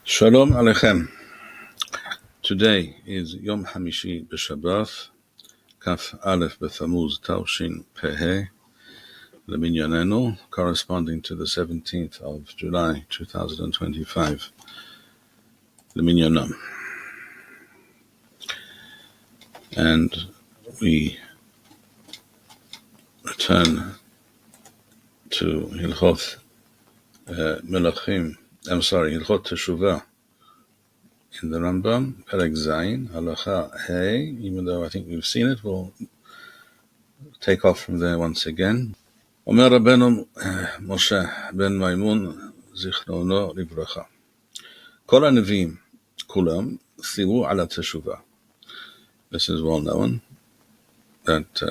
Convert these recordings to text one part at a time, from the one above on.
Shalom Aleichem. Today is Yom Hamishi B'Shabbat, Kaf Aleph B'Tamuz Tavshin Peh Leminyanenu, corresponding to the 17th of July 2025 Leminyanam. And we return to Hilchot Hilchot Teshuvah in the Rambam, Perek Zayin, Halacha Hey. Even though I think we've seen it, we'll take off from there once again. Omer Rabbeinu Moshe ben Maimun Zichrono Livracha. Kol HaNevi'im Kulam Thivu Ala Teshuvah. This is well known, that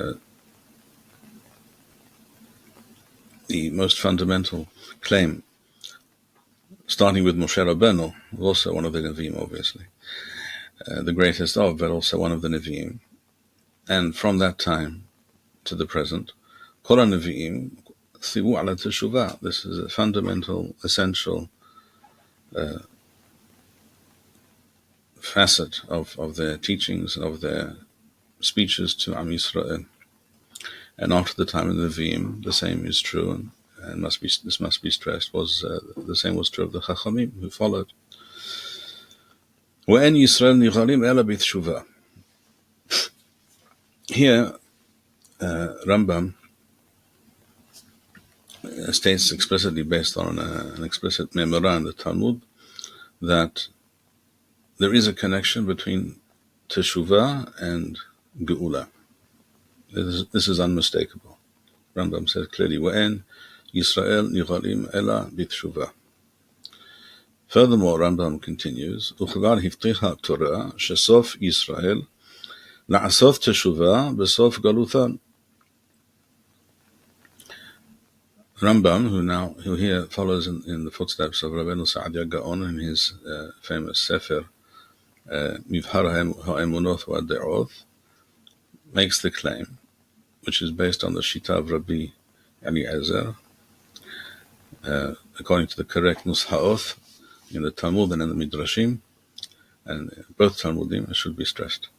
the most fundamental claim, starting with Moshe Rabbeinu, also one of the Nevi'im, obviously, the greatest of, but also one of the Nevi'im. And from that time to the present, Kol HaNevi'im Thivu Ala Teshuvah. This is a fundamental, essential facet of their teachings, of their speeches to Am Yisrael. And after the time of the Nevi'im, the same is true, and this must be stressed, the same was true of the Chachamim who followed. وَأَنْ يِسْرَائِلْ نِغَالِمْ أَلَا بِتْشُوVَةٍ. Here, Rambam states explicitly, based on an explicit memorah in the Talmud, that there is a connection between Teshuvah and Geula. This is unmistakable. Rambam says clearly, وَأَنْ Yisrael nigalim ela b'teshuvah. Furthermore, Rambam continues, וכבר הבטיחה Torah שסוף Yisrael לעשות תeshuvah בסוף גלותן. Rambam, who here follows in the footsteps of Rabbeinu Sa'adia Gaon in his famous Sefer Mivhar HaEmunoth VaDe'oth, makes the claim, which is based on the Shita of Rabbi Eliezer, according to the correct Nushaoth in the Talmud and in the Midrashim, and both Talmudim, it should be stressed.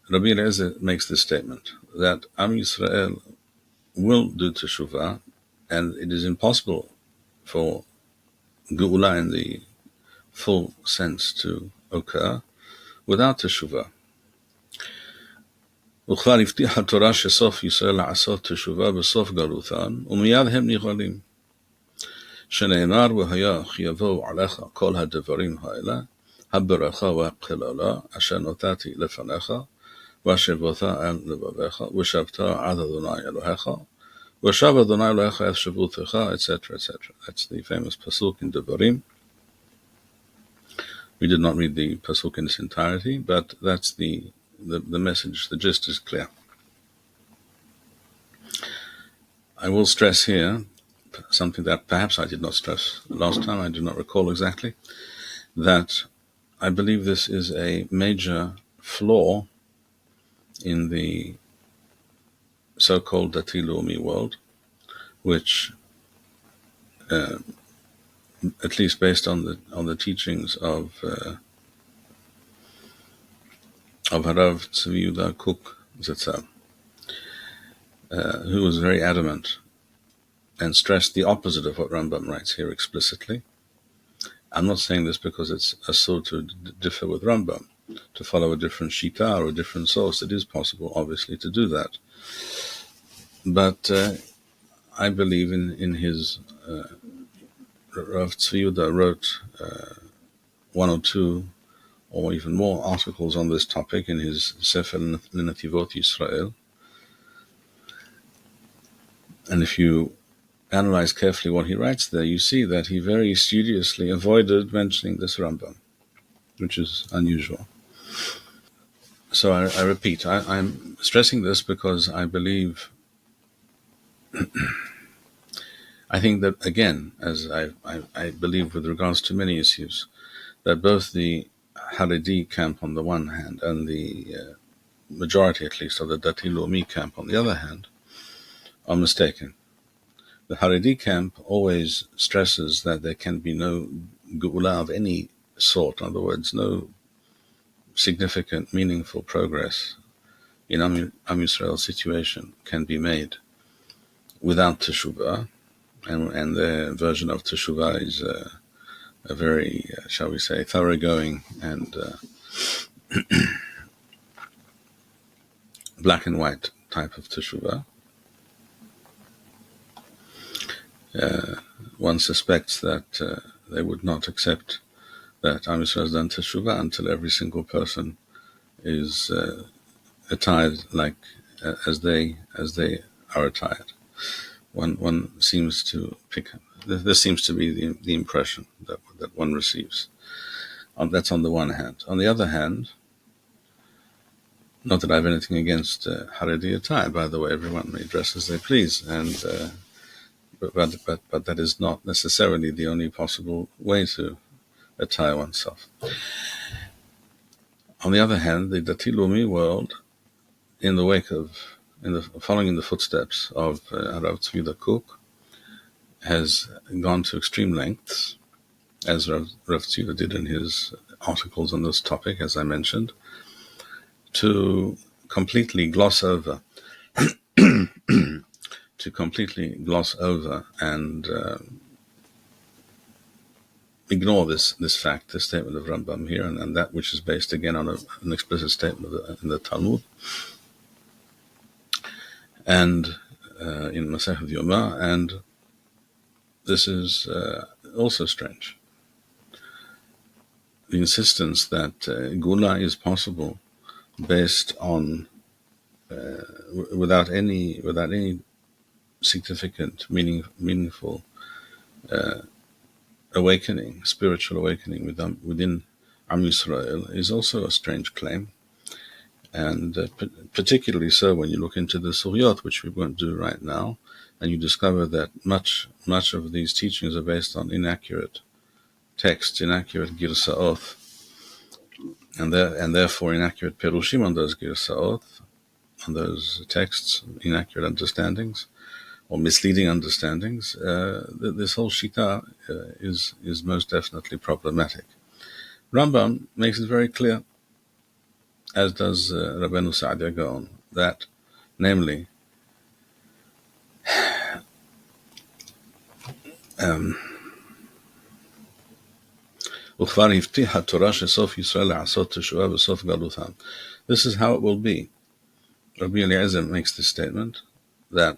Rabbi Eliezer makes this statement, that Am Yisrael will do Teshuvah, and it is impossible for Geula in the full sense to occur without Teshuvah. וכבר הבטיחה התורה שסוף ישראל לעשות תשובה בסוף גלותן, ומיד הם נגאלים. שנאמר, והיה כי יבואו עליך כל הדברים האלה, הברכה והקללה, אשר נתתי לפניך, והשבתה על לבביך, ושבת עד אדוני אלוהיך, ושב אדוני אלוהיך את שבותך, etc., etc. That's the famous pasuk in Devarim. We did not read the pasuk in its entirety, but that's the message, the gist is clear. I will stress here something that perhaps I did not stress last time, I do not recall exactly, that I believe this is a major flaw in the so-called Dati Leumi world, which, at least based on the teachings of Harav Tzvi Yehuda Kook Zatzal, who was very adamant and stressed the opposite of what Rambam writes here explicitly. I'm not saying this because it's asur to differ with Rambam, to follow a different shita or a different source. It is possible, obviously, to do that. But I believe in his, Rav Tzvi Yehuda wrote 102 or even more articles on this topic in his Sefer L'Nativot Yisrael. And if you analyze carefully what he writes there, you see that he very studiously avoided mentioning this Rambam, which is unusual. So I repeat, I'm stressing this because I believe, I think that, again, as I believe with regards to many issues, that both the Haredi camp on the one hand and the majority, at least, of the Dati Leumi camp on the other hand, are mistaken. The Haredi camp always stresses that there can be no geula of any sort, in other words, no significant, meaningful progress in Am Yisrael's situation can be made without Teshuvah, and their version of Teshuvah is a very, shall we say, thoroughgoing and black and white type of Teshuvah. One suspects that they would not accept that Am Yisrael has done Teshuvah until every single person is attired like as they are attired. One seems to pick. This seems to be the impression that one receives. That's on the one hand. On the other hand, not that I have anything against Haredi attire. By the way, everyone may dress as they please, and but that is not necessarily the only possible way to attire oneself. On the other hand, the Dati Leumi world, following in the footsteps of Rav Tzvi Kook, has gone to extreme lengths, as Rav Tzvi did in his articles on this topic, as I mentioned, to completely gloss over and ignore this fact, this statement of Rambam here, and that which is based again on an explicit statement in the Talmud and in Masechet Yoma, and this is also strange. The insistence that Gula is possible based on without any significant, meaningful awakening, spiritual awakening within Am Yisrael is also a strange claim, and particularly so when you look into the Suryot, which we won't do right now, and you discover that much of these teachings are based on inaccurate texts, inaccurate girsaot, and therefore inaccurate perushim on those girsaot, on those texts, inaccurate understandings or misleading understandings. This whole shita is most definitely problematic. Rambam makes it very clear, as does Rabbeinu Saadia Gaon, that, namely, this is how it will be. Rabbi Eliezer makes this statement, that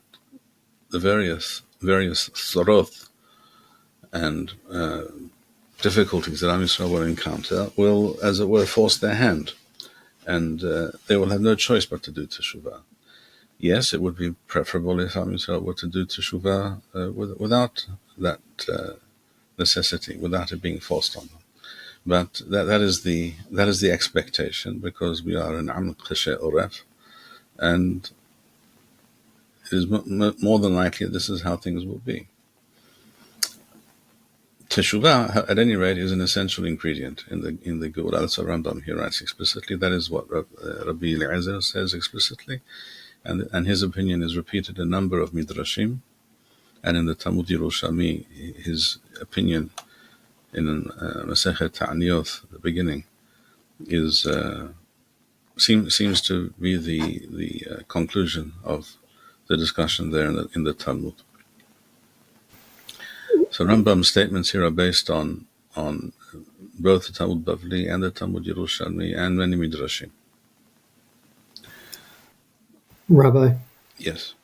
the various soroth and difficulties that Am Yisrael will encounter will, as it were, force their hand, and they will have no choice but to do Teshuvah. Yes, it would be preferable if Am Yisrael were to do Teshuvah without that necessity, without it being forced on them. But that is the expectation, because we are an Am Cheshe Oref, and it is more than likely this is how things will be. Teshuvah, at any rate, is an essential ingredient in the Geula. That's what Rambam here writes explicitly. That is what Rabbi Eliezer says explicitly, and his opinion is repeated in a number of midrashim, and in the Talmud Yerushalmi, his opinion in Masechet Ta'aniyot, the beginning, is seems to be the conclusion of the discussion there in the Talmud. So Rambam's statements here are based on both the Talmud Bavli and the Talmud Yerushalmi and many midrashim. Rabbi? Yes.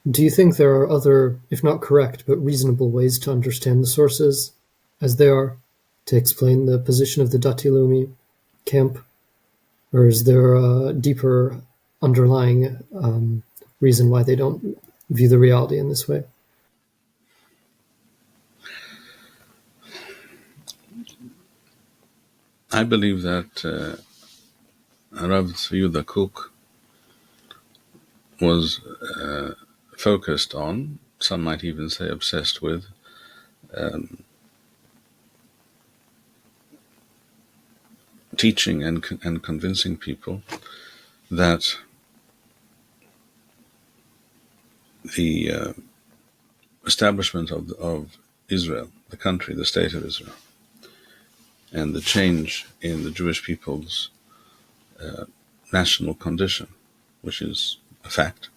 Do you think there are other, if not correct, but reasonable ways to understand the sources as they are, to explain the position of the Dati Leumi camp? Or is there a deeper underlying reason why they don't view the reality in this way? I believe that Rav Tzvi Kook was focused on, some might even say obsessed with, teaching and convincing people that the establishment of Israel, the country, the state of Israel, and the change in the Jewish people's national condition, which is a fact.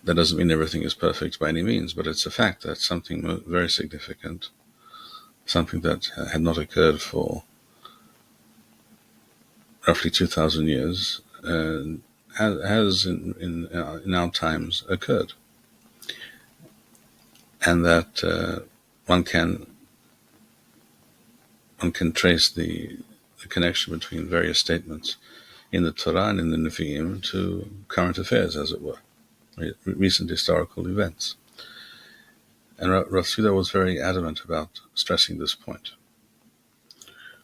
That doesn't mean everything is perfect by any means, but it's a fact that something very significant, something that had not occurred for roughly 2,000 years, has in our times occurred. And that one can trace the connection between various statements in the Torah and in the Nevi'im to current affairs, as it were, recent historical events. And Rav Tzvi was very adamant about stressing this point,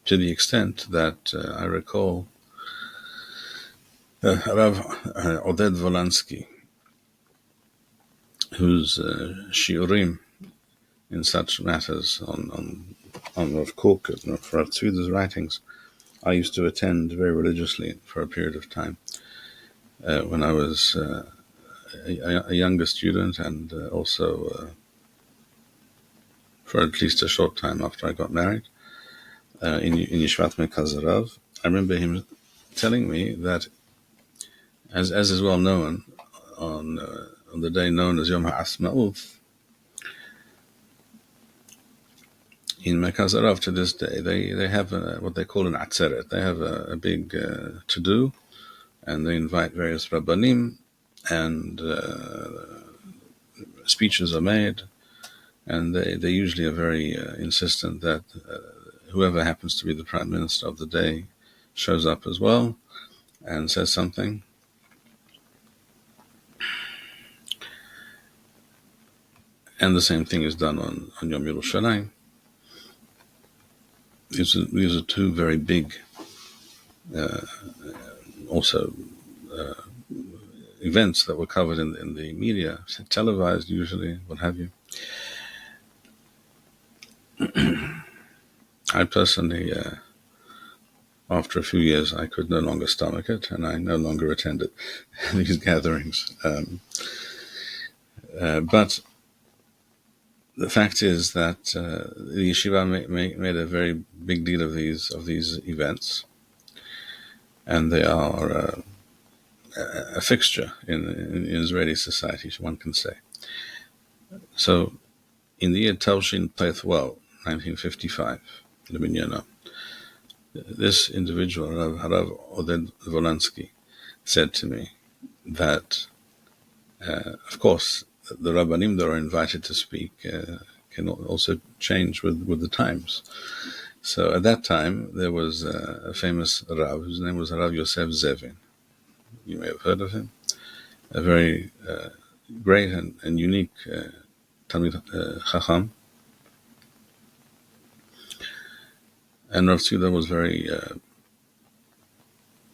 to the extent that I recall Rav Oded Volansky, whose shiurim in such matters on Rav Kook and Rav Tzvi's writings I used to attend very religiously for a period of time when I was a younger student, and also for at least a short time after I got married in Yeshivat Mekaz Rav. I remember him telling me that, as is well known, on the day known as Yom HaAtzmaut, in Mekaz Rav to this day, they have what they call an atzeret. They have a big to-do, and they invite various rabbanim, and speeches are made, and they usually are very insistent that whoever happens to be the prime minister of the day shows up as well and says something. And the same thing is done on Yom Yerushalayim. These are two very big, also events that were covered in the media, televised usually, what have you. I personally, after a few years, I could no longer stomach it, and I no longer attended these gatherings. But the fact is that the yeshiva made a very big deal of these events, and they are a fixture in Israeli society, one can say. So, in the year Tavshin Tethwel, 1955, the Minyana, this individual, Rav Oded Volansky, said to me that, of course, the Rabbanim that are invited to speak can also change with the times. So at that time, there was a famous Rav, whose name was Rav Yosef Zevin. You may have heard of him. A very great and unique Talmid Chacham. And Rav Tzvi was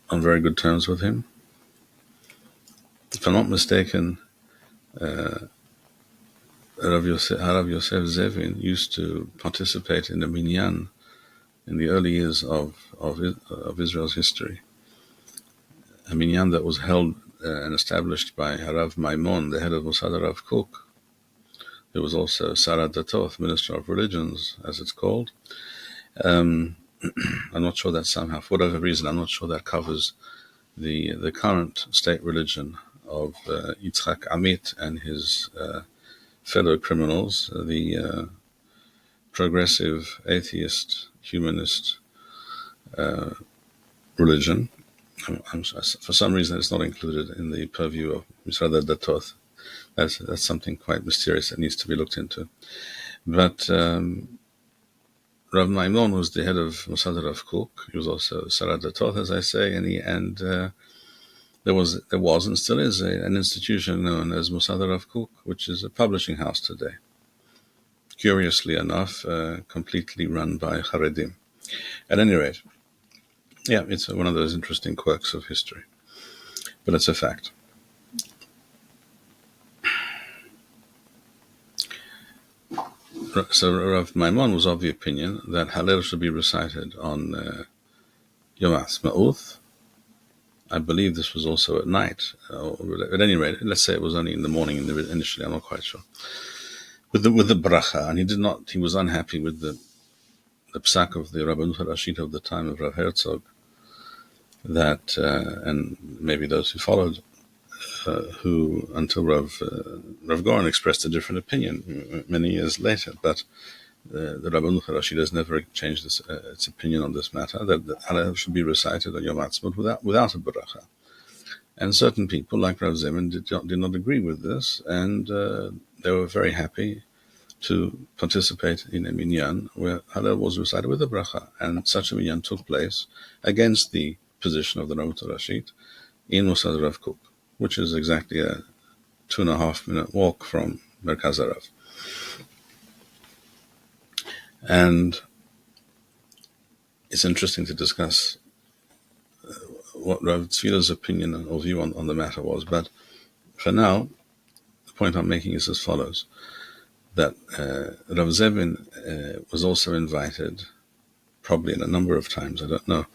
on very good terms with him. If I'm not mistaken, Rav Yosef Zevin used to participate in the minyan in the early years of Israel's history. A minyan that was held and established by Harav Maimon, the head of Mossad Rav Kook, who was also Sarat Datoth, Minister of Religions, as it's called. I'm not sure that somehow, for whatever reason, I'm not sure that covers the current state religion of Yitzhak Amit and his fellow criminals, the progressive, atheist, humanist religion. For some reason, it's not included in the purview of Misrad Datoth. That's something quite mysterious that needs to be looked into. But Rav Maimon was the head of Mossad Rav Kook. He was also Sarat Datoth, as I say, and there was and still is an institution known as Mossad Rav Kook, which is a publishing house today. Curiously enough, completely run by Haredim. At any rate, yeah, it's one of those interesting quirks of history, but it's a fact. So Rav Maimon was of the opinion that Hallel should be recited on Yom HaAtzmaut, I believe this was also at night, or at any rate, let's say it was only in the morning initially, I'm not quite sure, with the bracha, and he was unhappy with the psak of the Rabbanut Harashit of the time of Rav Herzog, that, and maybe those who followed, who, until Rav Goren expressed a different opinion many years later, but the Rabbanut Harashit has never changed its opinion on this matter, that the Hallel should be recited on Yom Ha'atzmaut without a bracha. And certain people, like Rav Zemin, did not agree with this, and they were very happy to participate in a minyan where Hallel was recited with a bracha, and such a minyan took place against the position of the Rabbanut Harashit in Mosad Rav Kook, which is exactly a 2.5-minute walk from Merkaz Harav. And it's interesting to discuss what Rav Tzvila's opinion or view on the matter was. But for now, the point I'm making is as follows, that Rav Zevin was also invited, probably in a number of times, I don't know,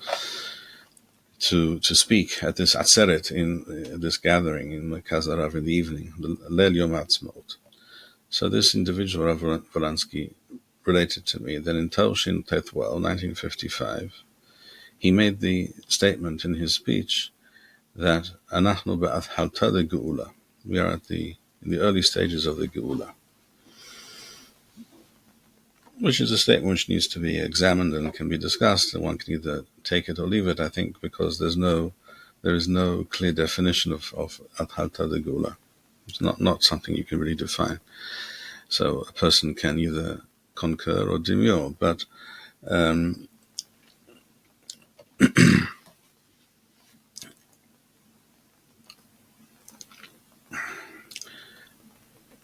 to speak at this atzeret, in this gathering in Merkaz Harav in the evening, the Leil Yom Ha'atzmaut. So this individual, Rav Volansky, related to me that in Telshin Tethwell, 1955, he made the statement in his speech that Anachnu be'athalta de Geula, we are in the early stages of the Geula, which is a statement which needs to be examined and can be discussed, and one can either take it or leave it, I think, because there is no clear definition of athalta de Geula. It's not something you can really define. So a person can either concur or demur, but and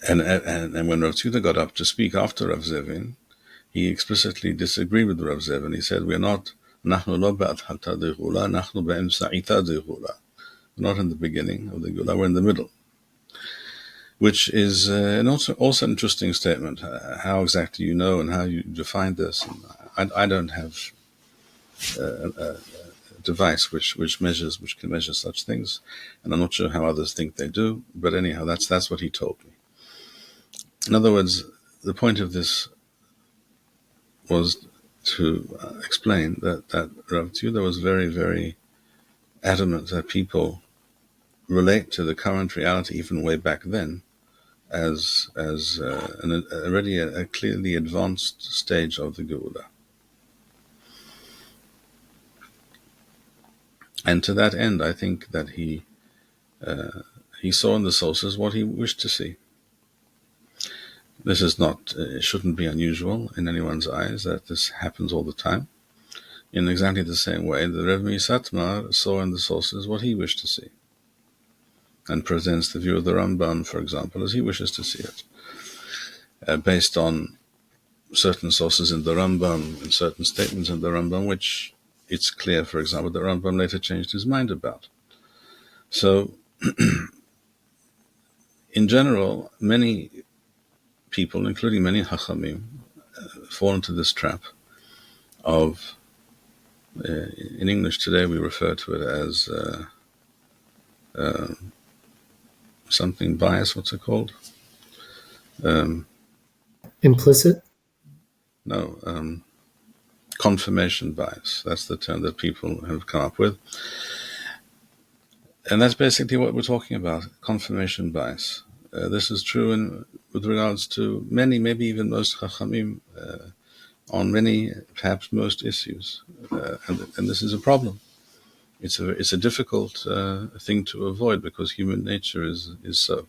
when Rav Tzviila got up to speak after Rav Zevin, he explicitly disagreed with Rav Zevin. He said, "We're not nachnu lo be'athalta de Geula, nachnu be'emsa'ita de Geula. We're not in the beginning of the Geula, we're in the middle." Which is also an interesting statement. How exactly you know and how you define this. And I don't have a device which can measure such things, and I'm not sure how others think they do. But anyhow, that's what he told me. In other words, the point of this was to explain that Rav Tzviila was very, very adamant that people relate to the current reality, even way back then, as already a clearly advanced stage of the Geula. And to that end, I think that he saw in the sources what he wished to see. This is not, it shouldn't be unusual in anyone's eyes that this happens all the time. In exactly the same way, the Rebbe Satmar saw in the sources what he wished to see, and presents the view of the Rambam, for example, as he wishes to see it, based on certain sources in the Rambam and certain statements in the Rambam, which it's clear, for example, that Rambam later changed his mind about. So, in general, many people, including many Chachamim, fall into this trap of, in English today we refer to it as something bias, what's it called? Implicit? No, confirmation bias. That's the term that people have come up with. And that's basically what we're talking about, confirmation bias. This is true with regards to many, maybe even most Chachamim, on many, perhaps most issues. And this is a problem. It's a difficult thing to avoid because human nature is so.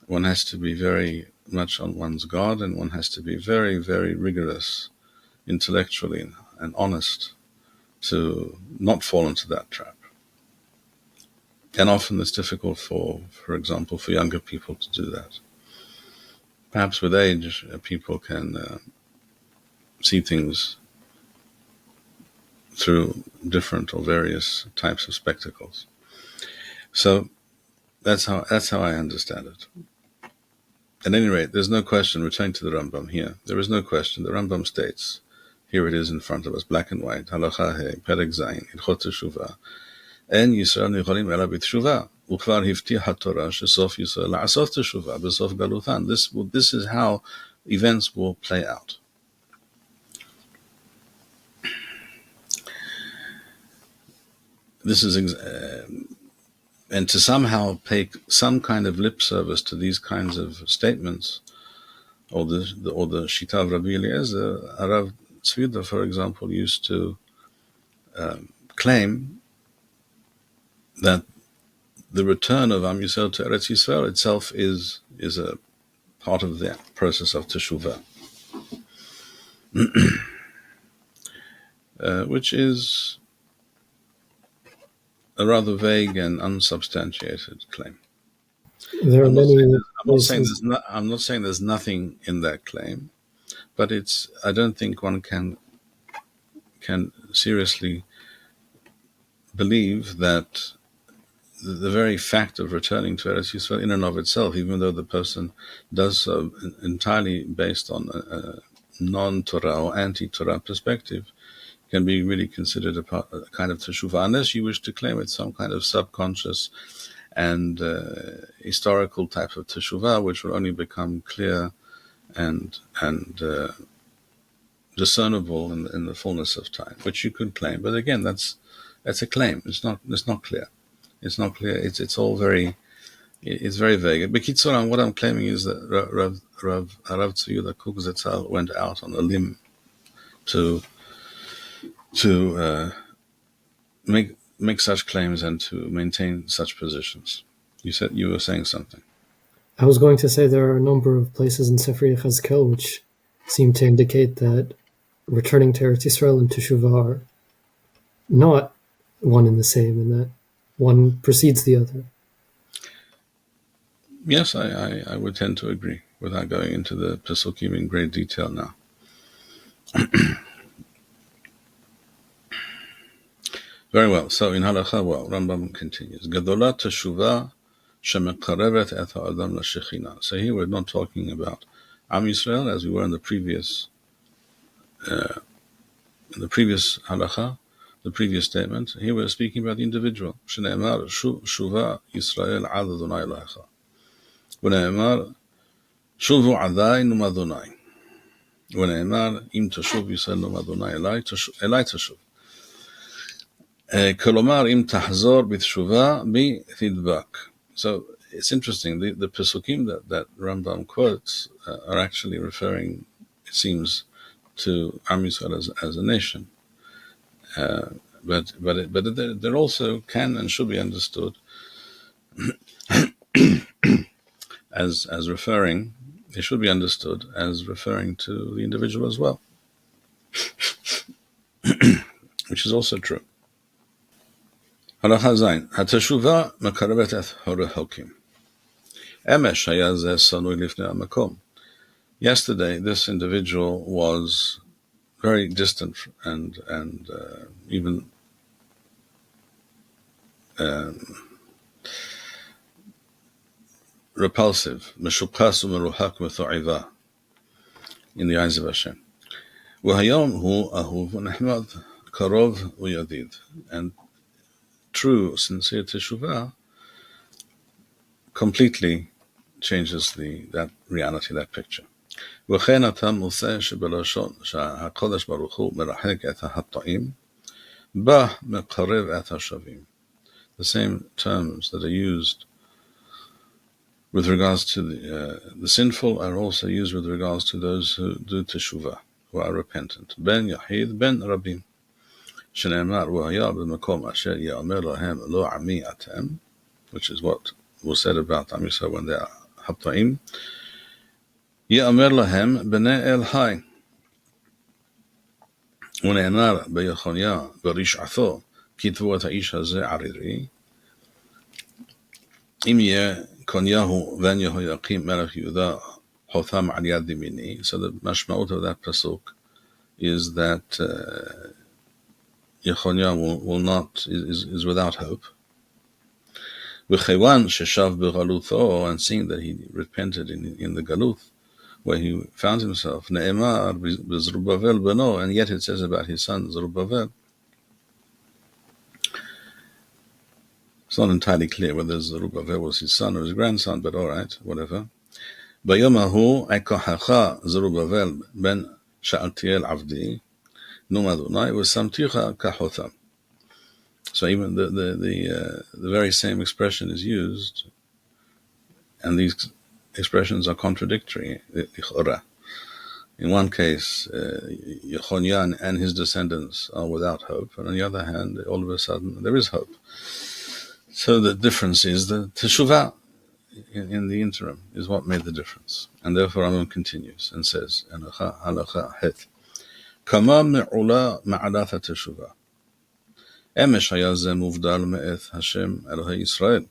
One has to be very much on one's guard, and one has to be very, very rigorous intellectually and honest to not fall into that trap. And often it's difficult for example, for younger people to do that. Perhaps with age, people can see things through different or various types of spectacles. So that's how I understand it. At any rate, there's no question, returning to the Rambam here, there is no question. The Rambam states, here it is in front of us, black and white, Halacha He, Perek Zayin, Hilchot Teshuvah, אין ישראל יכולים אלא בתשובה, וכבר הבטיח התורה שסוף ישראל לעשות תשובה בסוף גלותן. This is how events will play out. This is and to somehow pay some kind of lip service to these kinds of statements, or the Shita of Rabbi Eliezer, Rav Tzvida, for example, used to claim that the return of Am Yisrael to Eretz Yisrael itself is a part of the process of Teshuvah, which is a rather vague and unsubstantiated claim. There are I'm not saying there's nothing in that claim, but I don't think one can seriously believe that the very fact of returning to Eretz Yisrael in and of itself, even though the person does so entirely based on a non-Torah or anti-Torah perspective, can be really considered a kind of teshuvah, unless you wish to claim it's some kind of subconscious and historical type of teshuvah, which will only become clear and discernible in the fullness of time, which you could claim. But again, that's a claim. It's not clear. It's not clear. It's all very. It's very vague. B'kitzur, what I'm claiming is that Rav Tzvi Kook Zetzal went out on a limb to make such claims and to maintain such positions. You were saying something. I was going to say there are a number of places in Sefer Yechezkel which seem to indicate that returning to Eretz Yisrael and Teshuvah are not one and the same, and that one precedes the other. Yes, I would tend to agree, without going into the Pesukim in great detail now. Very well. So in Halakha, Rambam continues. Gadolat Teshuvah shemekarevet et ha'adam lashechina. So here we're not talking about Am Yisrael, as we were in the previous Halakha, the previous statement. Here we're speaking about the individual. Shne'emar Shuvah Yisrael ad Adonai Elohecha. V'ne'emar Shuvu adai num Adonai. V'ne'emar im teshuv Yisrael num Adonai elai teshuv. Kolomar im tahzor b'teshuvah bi tidbak. So it's interesting. The Pesukim that Rambam quotes are actually referring, it seems, to Am Yisrael as a nation. But there also can and should be understood as referring. They should be understood as referring to the individual as well, which is also true. Halacha Zayin. Hateshuvah mekarevet et harehokim. Emesh haya zeh sanui lifnei hamakom. Yesterday, this individual was very distant and even repulsive, meshukas umeruhak metho'iva, in the eyes of Hashem. V'hayom hu ahuv v'nehmad, karov u'yadid. And true, sincere teshuvah completely changes that reality, that picture. וכן אתה מוצא שבלשון שהקדוש ברוך הוא מרחק את החטאים, בה מקרב את השווים. The same terms that are used with regards to the sinful are also used with regards to those who do teshuvah, who are repentant. Ben yahid, ben rabim. שנאמר, והיה במקום אשר יאמר להם לא עמי אתם, which is what was said about Am Yisrael when they are חטאים, יאמר להם בני אל חי. ונאמר ביחוניה ברשעתו, כתבו את האיש הזה ערירי, אם יהיה קוניהו בן יהויקים מלך יהודה חותם על יד ימיני. So the mashmaut of that pasuk is that Yechonia will not, is without hope. V'chevan sheshav b'galutho, and seeing that he repented in the galuth, where he found himself, ne'emar b'Zerubbabel beno, and yet it says about his son Zerubbabel, It's not entirely clear whether Zerubbabel was his son or his grandson, but all right, whatever. ביום ההוא אקחך זרובבל בן שאלתיאל עבדי נום אדוני ושמתיך כחותם. So even the very same expression is used, and these expressions are contradictory. In one case, Yechonyan and his descendants are without hope, and on the other hand, all of a sudden there is hope. So the difference is the Teshuvah in the interim is what made the difference. And therefore Rambam continues and says, Halacha Het, Kama me'ula ma'adat Teshuvah. אמש היה זה מובדל מאת השם אלוהי ישראל.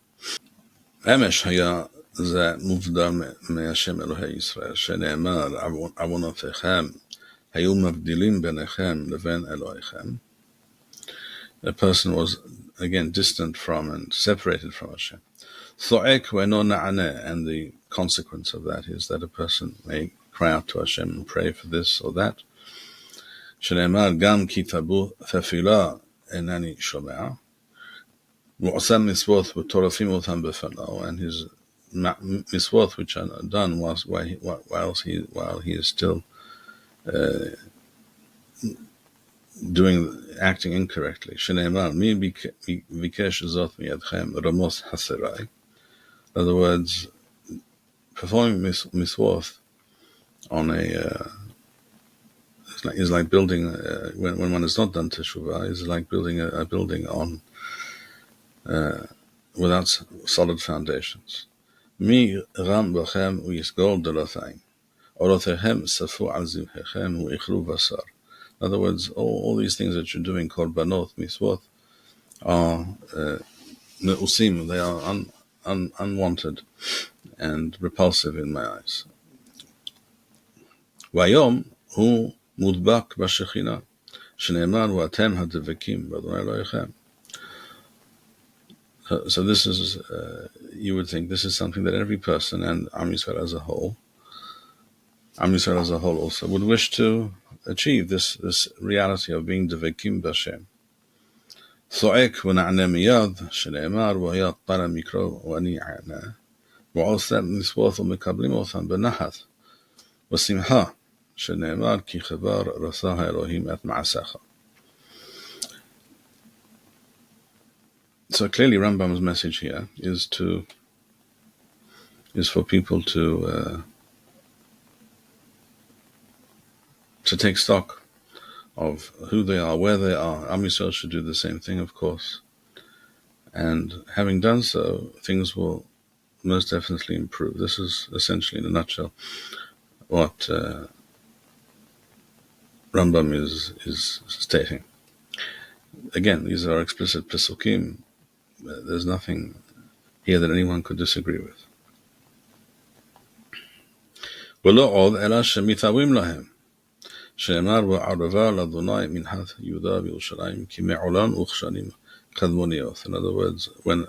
אמש היה זה מובדל מהשם אלוהי ישראל, שנאמר עוונותיכם היו מבדילים ביניכם לבין אלוהיכם. A person was again distant from and separated from Hashem. צועק ואינו נענה, and the consequence of that is that a person may cry out to Hashem and pray for this or that. שנאמר גם כי תרבו תפילה אינני שומע. ועושה מצוות וטורפים אותם בפניו, and his mitzvot which are done while he is still acting incorrectly. שנאמר מי ביקש זאת מידכם רמוס חסריי. In other words, performing mitzvot on is like building when one has not done teshuvah, is like building a building on without solid foundations. Mi ram bachem u'yisgol delatayim, orotechem safu al zivhechem u'ichlu basar. In other words, all these things that you're doing, korbanot, mitzvot, are me'usim, they are unwanted and repulsive in my eyes. Vayom hu mudbak b'shechina, shene'emar v'atem hadvekim b'Adonai Elohechem. So this is, you would think this is something that every person and Am Yisrael as a whole also would wish to achieve, this reality of being Devekim B'Hashem. Tho'ek v'na'aneh miyad, shene'emar v'haya tara mikro v'ani a'aneh, v'osem mitzvot u'mekablim otam b'nahat, v'simha, shene'emar ki chavar rasah ha'Elohim et ma'asecha. So clearly Rambam's message here is for people to take stock of who they are, where they are. Am Yisrael should do the same thing, of course. And having done so, things will most definitely improve. This is essentially, in a nutshell, what Rambam is stating. Again, these are explicit pesukim. There's nothing here that anyone could disagree with. ולא עוד אלא שמתאווים להם, שאמר וערבה לאדוני מנחת יהודה וירושלים, כי מעולם וכשנים קדמוניות. In other words, when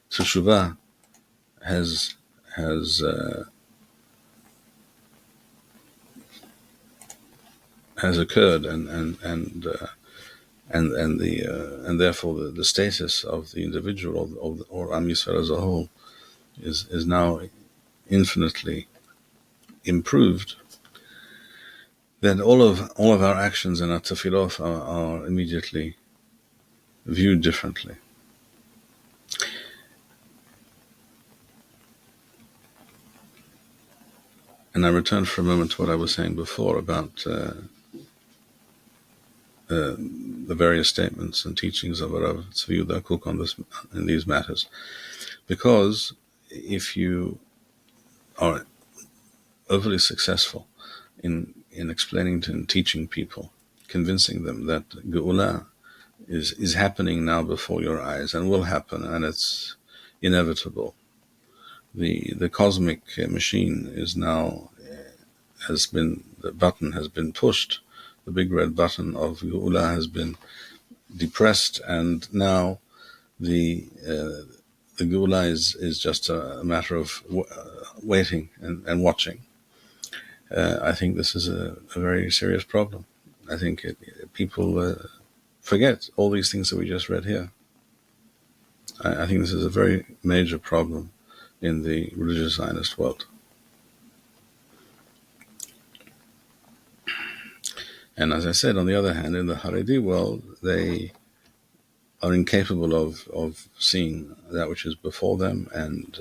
Teshuvah has occurred and therefore the status of the individual or Am Yisrael as a whole is now infinitely improved, then all of our actions and our tefillot are immediately viewed differently. And I return for a moment to what I was saying before about the various statements and teachings of Rav Tzvi Yehuda Kook in these matters. Because if you are overly successful in explaining and teaching people, convincing them that Geula is happening now before your eyes and will happen, and it's inevitable. The cosmic machine is now the button has been pushed. The big red button of Geula has been depressed, and now the Geula is just a matter of waiting and watching. I think this is a very serious problem. I think people forget all these things that we just read here. I think this is a very major problem in the religious Zionist world. And as I said, on the other hand, in the Haredi world, they are incapable of seeing that which is before them and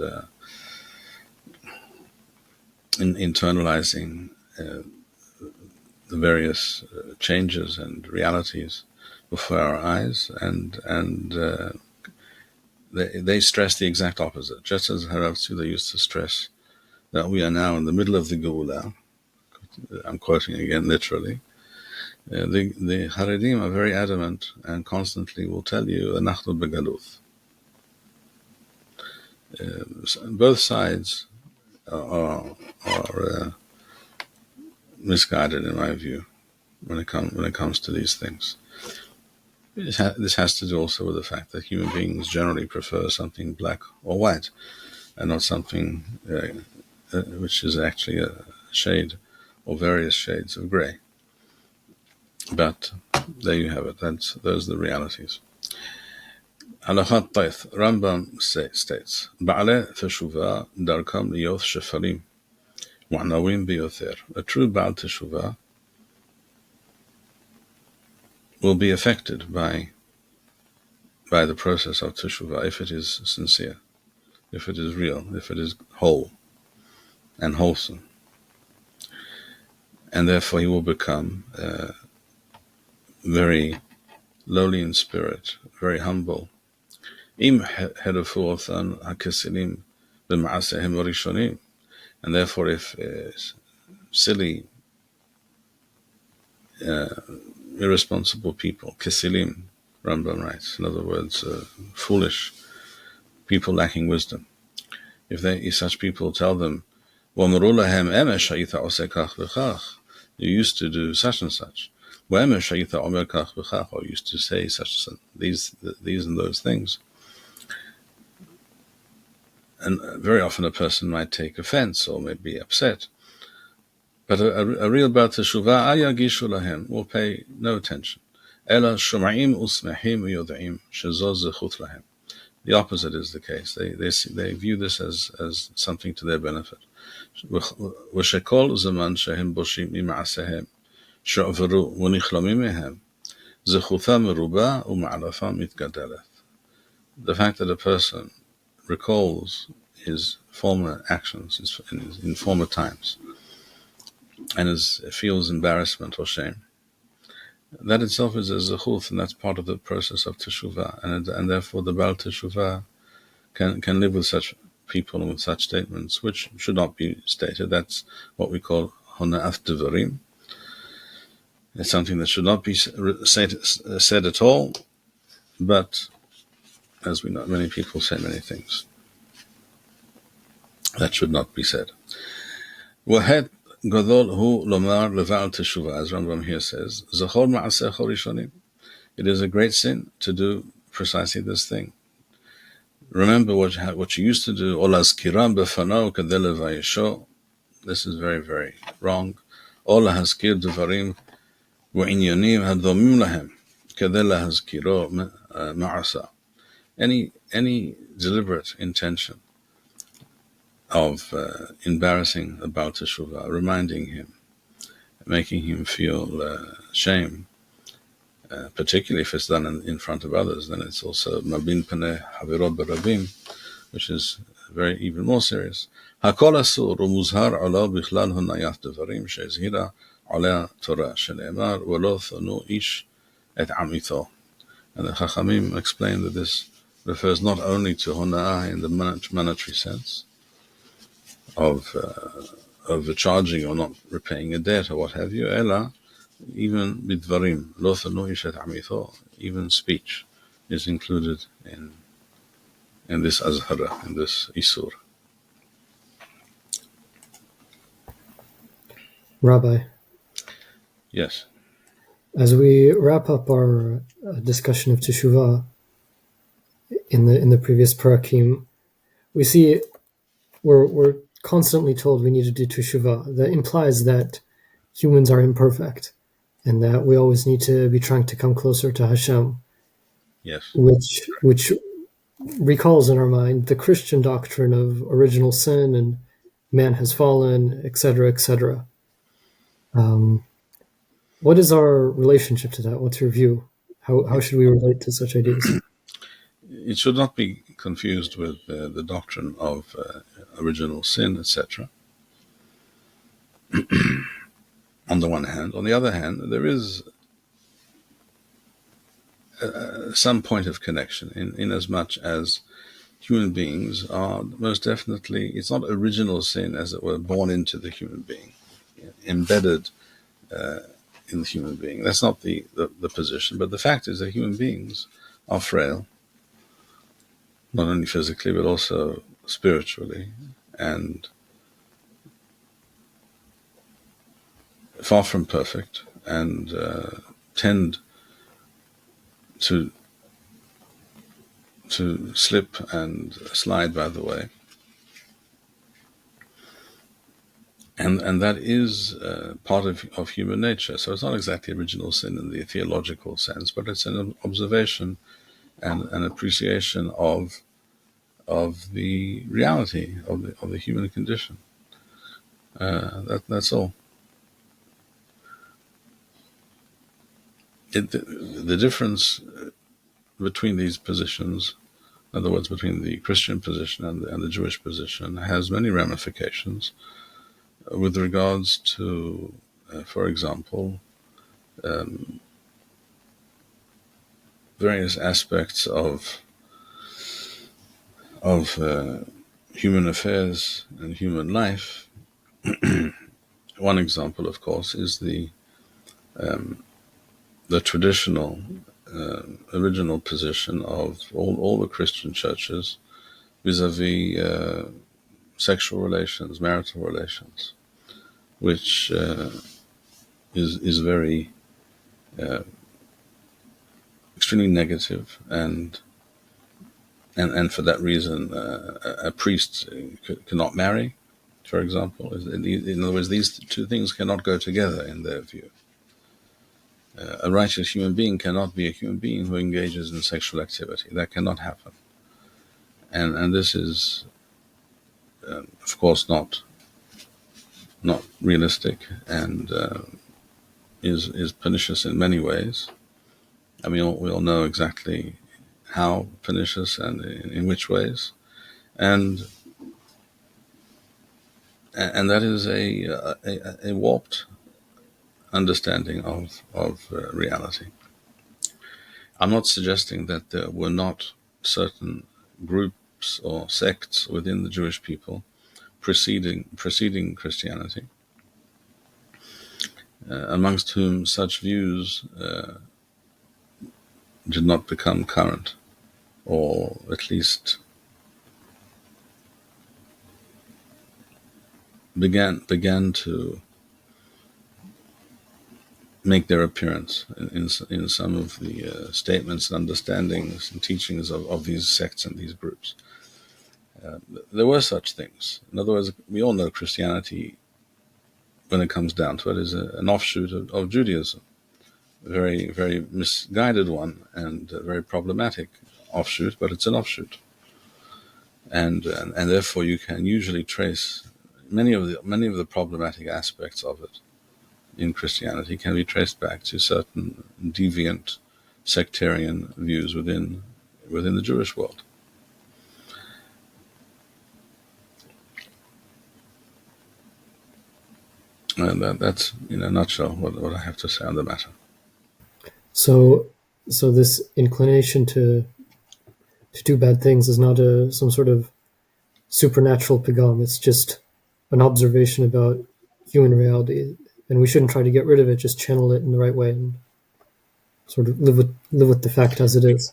internalizing the various changes and realities before our eyes, and they stress the exact opposite. Just as Harav Tzula used to stress that we are now in the middle of the Geula, I'm quoting again literally, the Haredim are very adamant and constantly will tell you, Anachnu begaluth. Both sides are misguided, in my view, when it comes to these things. This has to do also with the fact that human beings generally prefer something black or white, and not something which is actually a shade or various shades of grey. But there you have it. Those are the realities. Hilchot Taith, Rambam states, Ba'alei Teshuvah darkam liyoth shefarim wa'nawim biyoter. A true Baal Teshuvah will be affected by the process of Teshuvah if it is sincere, if it is real, if it is whole and wholesome. And therefore he will become very lowly in spirit, very humble. Im herefu othan hakesilim b'ma'asehim rishonim. And therefore, if silly, irresponsible people, kesilim, Rambam writes, in other words, foolish people lacking wisdom, if such people tell them, "Wamru lahem emesh hayita oseh kach v'chach," you used to do such and such, "Wa'emesh hayita omer kach v'chach," or used to say such these and those things. And very often a person might take offense or may be upset. But a real Baal Teshuvah, ayagishu lahem, will pay no attention. Ela shuma'im usmehim uyoda'im shezo zechut lahem. The opposite is the case. They view this as something to their benefit. V'shekol zaman shehem boshim mima'asehem she'overu v'nichlomim mehem zechutam meruba u'ma'alafam mitgadeleth. The fact that a person recalls his former actions in former times and feels embarrassment or shame, that itself is a zechut, and that's part of the process of teshuvah, and therefore the Baal Teshuvah can live with such people and with such statements, which should not be stated. That's what we call hona'at devarim. It's something that should not be said at all, but as we know, many people say many things that should not be said. Wahet gadol hu lomar leval teshuvah, as Rambam here says, zachor ma'aseh chorishonim. It is a great sin to do precisely this thing. Remember what you used to do. Olas kiram befano kadele vayesho. This is very, very wrong. Ola haskir devarim wa'inyonim hadomim lahem kadele haskiro ma'asa. Any deliberate intention of embarrassing the Baal Teshuvah, reminding him, making him feel shame, particularly if it's done in front of others, then it's also mabin paneh haviro berabim, which is even more serious. Hakol asur umuzhar ala bichlal hunayat devarim she'ezhira ala Torah shene'emar v'lo thonu ish et amito. And the Chachamim explain that this refers not only to hona'ah in the monetary sense of charging or not repaying a debt or what have you, ela, even bidvarim, lo thanu ish et amito, even speech is included in this azhara, in this isur. Rabbi. Yes. As we wrap up our discussion of Teshuvah in the previous parakim, we see we're constantly told we need to do Teshuvah. That implies that humans are imperfect and that we always need to be trying to come closer to Hashem. Yes. Which recalls in our mind the Christian doctrine of original sin and man has fallen, etc., etc. What is our relationship to that? What's your view? How should we relate to such ideas? It should not be confused with the doctrine of original sin, etc. On the one hand. On the other hand, there is some point of connection in as much as human beings are most definitely, it's not original sin, as it were, born into the human being, embedded in the human being. That's not the position, but the fact is that human beings are frail, not only physically, but also spiritually, and far from perfect, and tend to slip and slide by the way. And that is part of human nature. So it's not exactly original sin in the theological sense, but it's an observation and an appreciation of the reality of the human condition. That's all. The difference between these positions, in other words, between the Christian position and the Jewish position, has many ramifications with regards to, for example, various aspects of human affairs and human life. One example, of course, is the traditional original position of all the Christian churches vis-a-vis sexual relations, marital relations, which is very extremely negative, and for that reason a priest cannot marry, for example. In other words, these two things cannot go together in their view. A righteous human being cannot be a human being who engages in sexual activity. That cannot happen. And this is, of course, not realistic, and is pernicious in many ways. I mean, we all know exactly how pernicious and in which ways. And that is a warped understanding of reality. I'm not suggesting that there were not certain groups or sects within the Jewish people preceding Christianity, amongst whom such views did not become current, or at least began to make their appearance in some of the statements and understandings and teachings of these sects and these groups. There were such things. In other words, we all know Christianity, when it comes down to it, is an offshoot of Judaism, a very, very misguided one, and a very problematic offshoot, but it's an offshoot. And therefore you can usually trace many of the problematic aspects of it in Christianity can be traced back to certain deviant sectarian views within the Jewish world. And that's, in a nutshell, what I have to say on the matter. So this inclination to do bad things is not some sort of supernatural pagam. It's just an observation about human reality, and we shouldn't try to get rid of it. Just channel it in the right way and sort of live with the fact as it is.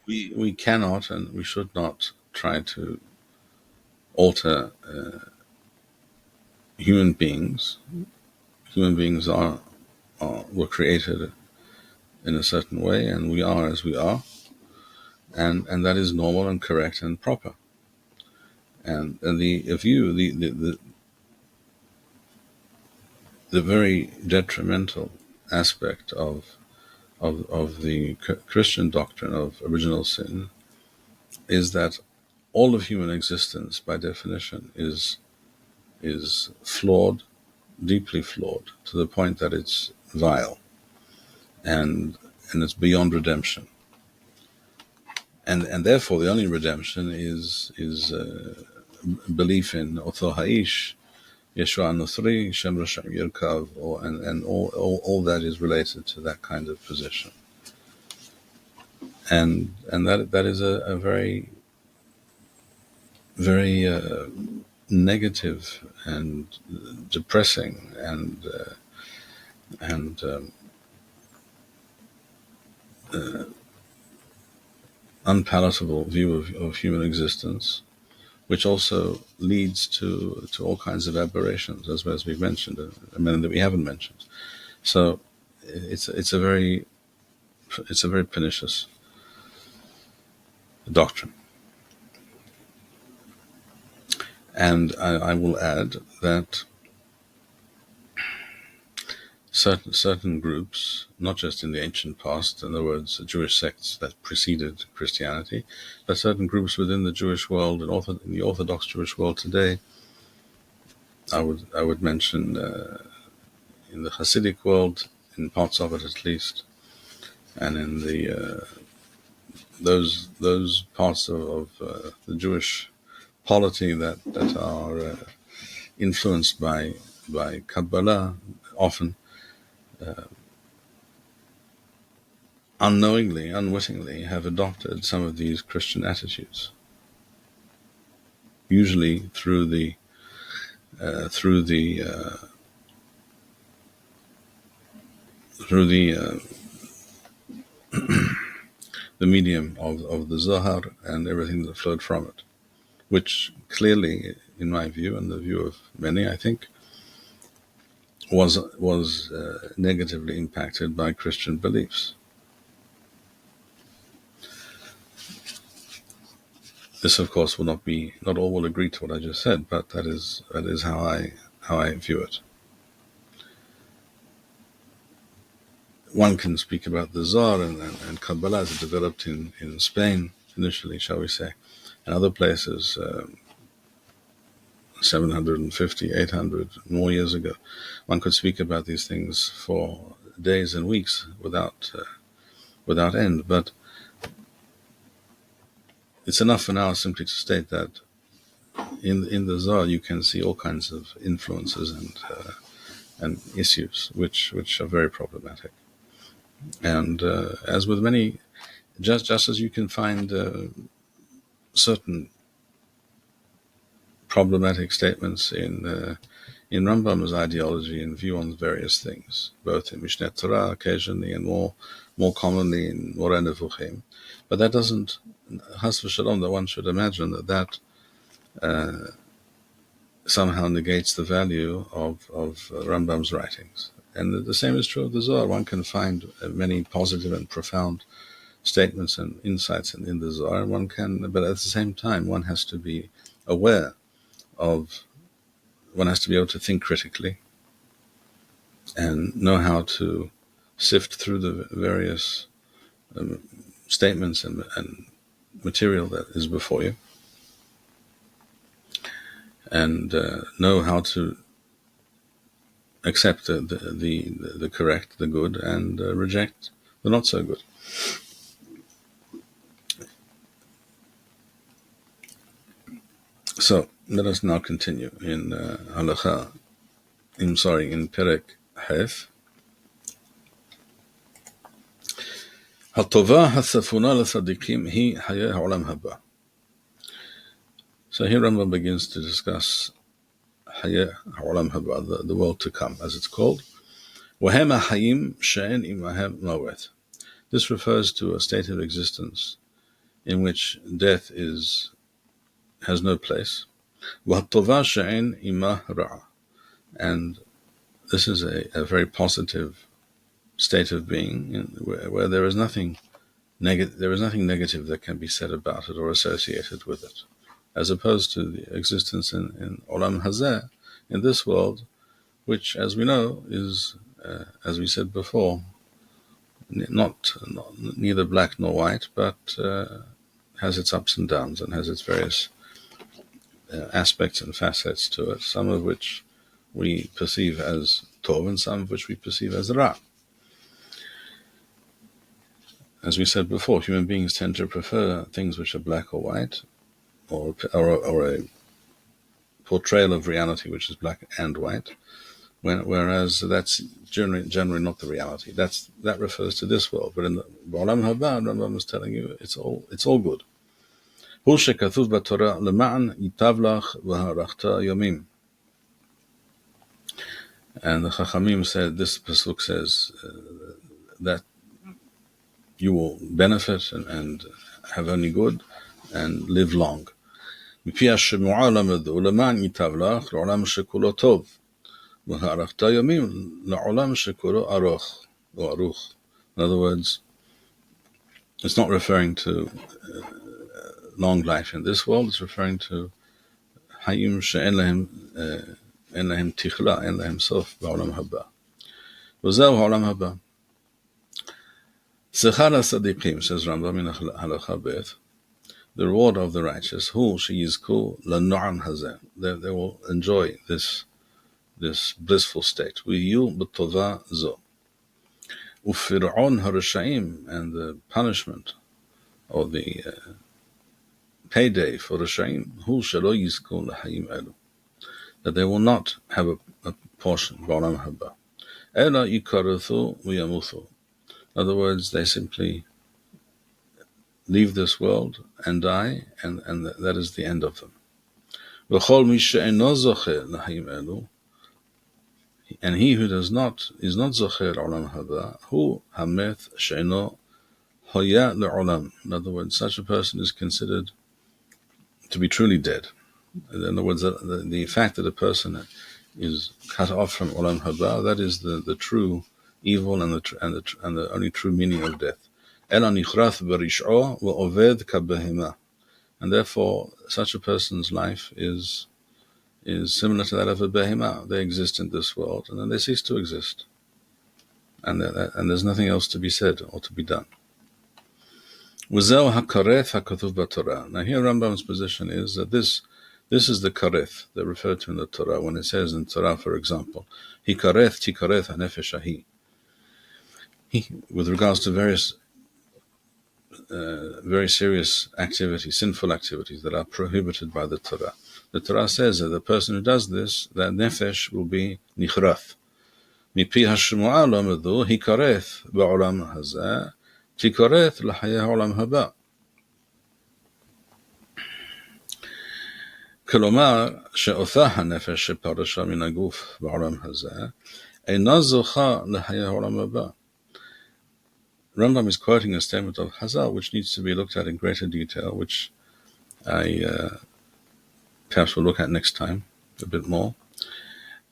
We cannot and we should not try to alter human beings. Human beings were created in a certain way, and we are as we are, and that is normal and correct and proper. And the view, the very detrimental aspect of the Christian doctrine of original sin is that all of human existence, by definition, is flawed, deeply flawed, to the point that it's vile, and it's beyond redemption. And therefore, the only redemption is belief in Oto Haish, Yeshua Nothri, Shem Rasham Yirkav, and all that is related to that kind of position. And that is a very, very negative and depressing and unpalatable view of human existence, which also leads to all kinds of aberrations, as we've mentioned, and many that we haven't mentioned. So it's a very pernicious doctrine. And I will add that certain groups, not just in the ancient past, in other words, Jewish sects that preceded Christianity, but certain groups within the Jewish world and in the Orthodox Jewish world today, I would mention in the Hasidic world, in parts of it at least, and in the those parts of the Jewish polity that are influenced by Kabbalah, often unknowingly, unwittingly, have adopted some of these Christian attitudes, usually through the the medium of the Zohar and everything that flowed from it, which clearly, in my view and the view of many, I think, was negatively impacted by Christian beliefs. This, of course, will not all will agree to what I just said, but that is how I view it. One can speak about the Zohar and Kabbalah as it developed in Spain initially, shall we say, and other places 750, 800 more years ago. One could speak about these things for days and weeks without end, but it's enough for now simply to state that in the Zohar you can see all kinds of influences and issues which are very problematic. And as with many, just as you can find certain problematic statements in Rambam's ideology and view on various things, both in Mishneh Torah occasionally and more commonly in Moreh Nevuchim. But that doesn't, Has v'shalom, that one should imagine that somehow negates the value of Rambam's writings. And the same is true of the Zohar. One can find many positive and profound statements and insights in the Zohar. But at the same time, one has to be aware one has to be able to think critically and know how to sift through the various statements and material that is before you, and know how to accept the correct, the good, and reject the not so good. So let us now continue in in Perek Hef. הטובה הצפונה לצדיקים היא חיי העולם הבא. So here Rambam begins to discuss חיי העולם הבא, the world to come, as it's called. והם החיים שאין עמהם מוות. This refers to a state of existence in which death has no place. והטובה שאין עמה רע. And this is a very positive state of being where there is nothing negative that can be said about it or associated with it, as opposed to the existence in Olam Hazeh, in this world, which, as we know, is, as we said before, not neither black nor white, but has its ups and downs and has its various aspects and facets to it, some of which we perceive as tov and some of which we perceive as ra. As we said before, human beings tend to prefer things which are black or white, or a portrayal of reality which is black and white, whereas that's generally not the reality. That refers to this world. But in the Olam Haba, Rambam is telling you it's all good. Hu shekatuv b'Torah lema'an yitav lach v'harachta yomim. And the Chachamim said, this pasuk says that you will benefit and have only good and live long. מפי השמועה למדו למען ייטב לך לעולם שכולו טוב והארכת ימים לעולם שכולו ארוך או ארוך. In other words, it's not referring to long life in this world, it's referring to חיים שאין להם תכלה, אין להם סוף בעולם הבא. וזהו העולם הבא. שכר הצדיקים, says Rambam in הלכה ב', the reward of the righteous, who sheyizku la'nu'am hazeh, they will enjoy this blissful state. V'yu b'tova zo. Ufir'on harashaim, and the punishment or the payday for rashaim, hu shelo yizku l'hayim elu, that they will not have a portion b'olam haba. Ela yikarathu v'yamuthu. In other words, they simply leave this world and die, and that is the end of them. And he who is not zocher olam haba, hu hameth she'eno hoya le'olam. In other words, such a person is considered to be truly dead. In other words, the fact that a person is cut off from olam haba, that is the true evil and the only true meaning of death. And therefore, such a person's life is similar to that of a behemah. They exist in this world, and then they cease to exist. And there's nothing else to be said or to be done. Now here Rambam's position is that this is the kareth that referred to in the Torah, when it says in Torah, for example, hikareth tikareth hanefesh ahi. With regards to very serious activities, sinful activities that are prohibited by the Torah. The Torah says that the person who does this, that nefesh will be nichrath. Mipi hashmu'a lamedu hikareth ba'olam hazeh tikareth l'hayah olam haba. כלומר, שאותה הנפש שפרשה מן הגוף בעולם הזה, אינה זוכה לחיי העולם הבא. Rambam is quoting a statement of Hazal, which needs to be looked at in greater detail, which I perhaps will look at next time a bit more.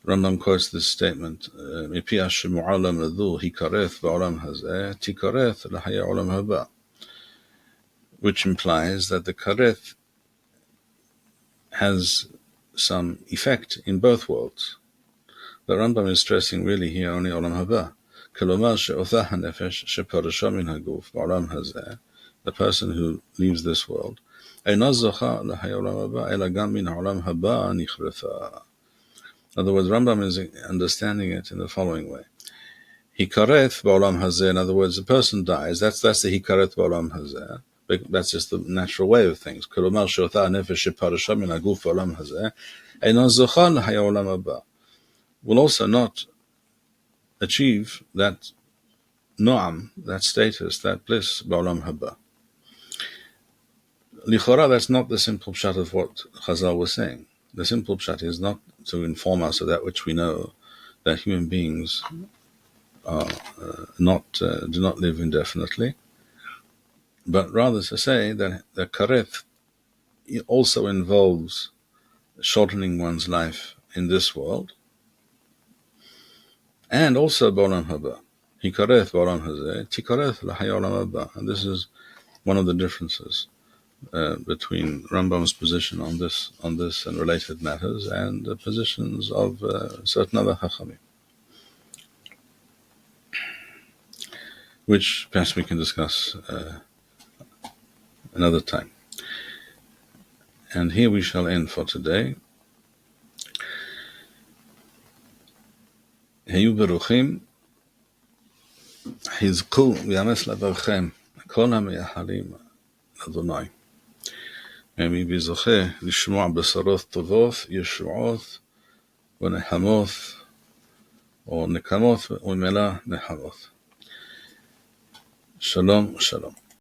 Rambam quotes this statement, "Mipi hashmu'a lamadu hikareth ba'olam hazeh tikareth l'haya olam haba," which implies that the kareth has some effect in both worlds. The Rambam is stressing really here only olam haba. כלומר שאותה הנפש שפרשה מן הגוף בעולם הזה, the person who leaves this world, אינה זוכה לחיי עולם הבא, אלא גם מן העולם הבא נכרתה. In other words, Rambam is understanding it in the following way. Hikareth ba'olam hazeh, in other words, the person dies, that's the hikareth ba'olam hazeh, that's just the natural way of things. כלומר שאותה הנפש שפרשה מן הגוף בעולם הזה, אינה זוכה לחיי עולם הבא, will also not achieve that no'am, that status, that bliss, ba'olam haba. Lichora, that's not the simple pshat of what Chazal was saying. The simple pshat is not to inform us of that which we know, that human beings are do not live indefinitely, but rather to say that the kareth also involves shortening one's life in this world, and also ba'olam haba. Hikareth ba'olam hazeh, tikareth l'haya olam haba. And this is one of the differences between Rambam's position on this and related matters and the positions of certain other Chachamim, which perhaps we can discuss another time. And here we shall end for today. היו ברוכים, חזקו ויאמץ לברכם, כל המייחלים לאדוני. ומי בזוכה לשמוע בשורות טובות, ישועות ונחמות, או נקמות וממילא נחמות. שלום, שלום.